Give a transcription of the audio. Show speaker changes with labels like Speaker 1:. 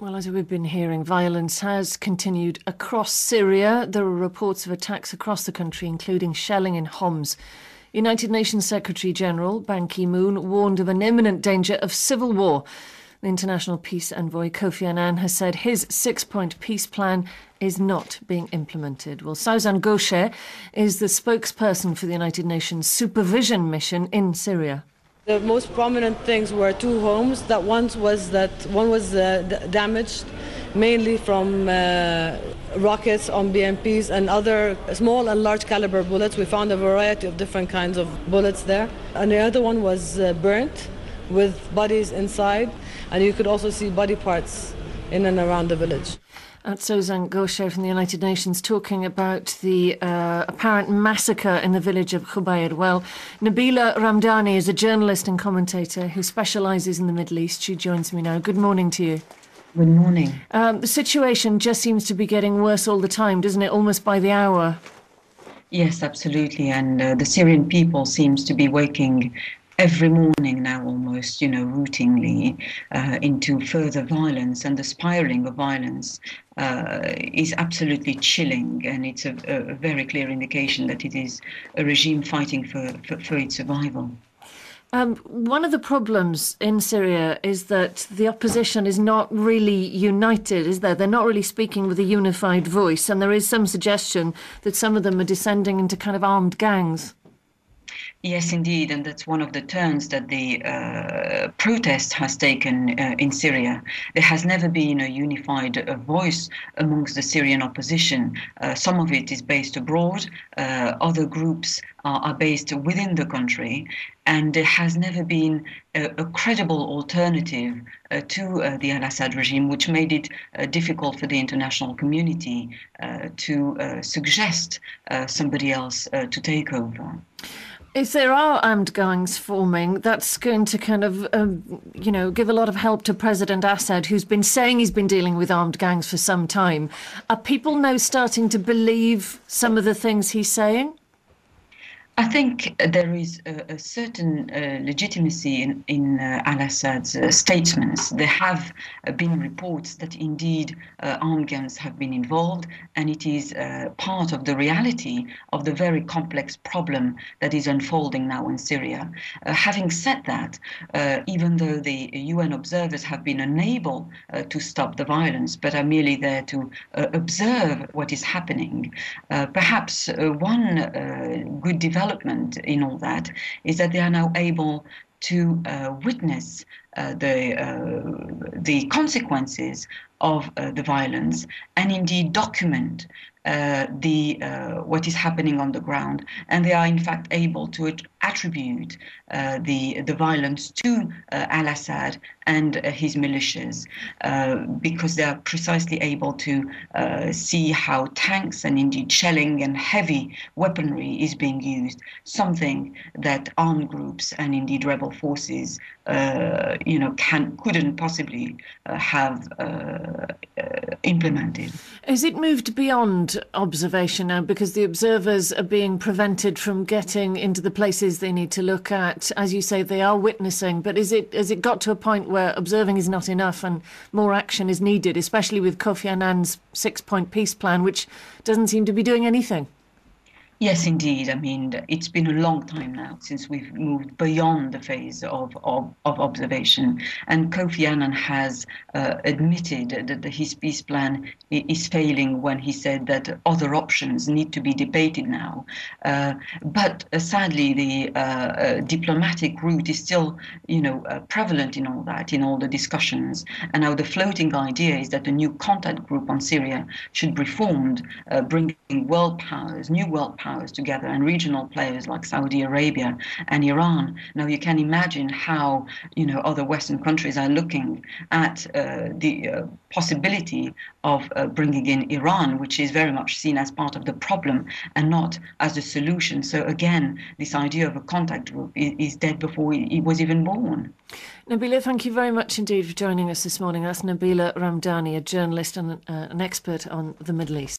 Speaker 1: Well, as we've been hearing, violence has continued across Syria. There are reports of attacks across the country, including shelling in Homs. United Nations Secretary-General Ban Ki-moon warned of an imminent danger of civil war. The international peace envoy Kofi Annans has said his six-point peace plan is not being implemented. Well, Syazan Goshe is the spokesperson for the United Nations Supervision Mission in Syria.
Speaker 2: The most prominent things were two homes. One was damaged, mainly from rockets on BMPs and other small and large caliber bullets. We found a variety of different kinds of bullets there. And the other one was burnt with bodies inside, and you could also see body parts in and around the village.
Speaker 1: That's Syazan Goshe from the United Nations talking about the apparent massacre in the village of Qubair. Well, Nabila Ramdani is a journalist and commentator who specialises in the Middle East. She joins me now. Good morning to you.
Speaker 3: Good morning.
Speaker 1: The situation just seems to be getting worse all the time, doesn't it? Almost by the hour.
Speaker 3: Yes, absolutely. And the Syrian people seems to be waking every morning now almost, routinely into further violence, and the spiraling of violence is absolutely chilling, and it's a very clear indication that it is a regime fighting for its survival.
Speaker 1: One of the problems in Syria is that the opposition is not really united, is there? They're not really speaking with a unified voice, and there is some suggestion that some of them are descending into kind of armed gangs.
Speaker 3: Yes, indeed, and that's one of the turns that the protest has taken in Syria. There has never been a unified voice amongst the Syrian opposition. Some of it is based abroad, other groups are based within the country, and there has never been a credible alternative to the al-Assad regime, which made it difficult for the international community to suggest somebody else to take over.
Speaker 1: If there are armed gangs forming, that's going to kind of, give a lot of help to President Assad, who's been saying he's been dealing with armed gangs for some time. Are people now starting to believe some of the things he's saying?
Speaker 3: I think there is a certain legitimacy in al-Assad's statements. There have been reports that indeed armed gangs have been involved, and it is part of the reality of the very complex problem that is unfolding now in Syria. Having said that, even though the UN observers have been unable to stop the violence, but are merely there to observe what is happening, perhaps one good development in all that is that they are now able to witness the consequences of the violence, and indeed document what is happening on the ground, and they are in fact able to attribute the violence to al-Assad and his militias, because they are precisely able to see how tanks and indeed shelling and heavy weaponry is being used, something that armed groups and indeed rebel forces couldn't possibly have implemented.
Speaker 1: Has it moved beyond observation now, because the observers are being prevented from getting into the places they need to look at? As you say, they are witnessing, but has it got to a point where observing is not enough and more action is needed, especially with Kofi Annans' six-point peace plan, which doesn't seem to be doing anything?
Speaker 3: Yes, indeed. I mean, it's been a long time now since we've moved beyond the phase of observation. And Kofi Annan has admitted that his peace plan is failing when he said that other options need to be debated now. But sadly, the diplomatic route is still, prevalent in all that, in all the discussions. And now the floating idea is that a new contact group on Syria should be formed, bringing new world powers together, and regional players like Saudi Arabia and Iran. Now you can imagine how other Western countries are looking at the possibility of bringing in Iran, which is very much seen as part of the problem and not as the solution. So again, this idea of a contact group is dead before it was even born.
Speaker 1: Nabila, thank you very much indeed for joining us this morning. That's Nabila Ramdani, a journalist and an expert on the Middle East.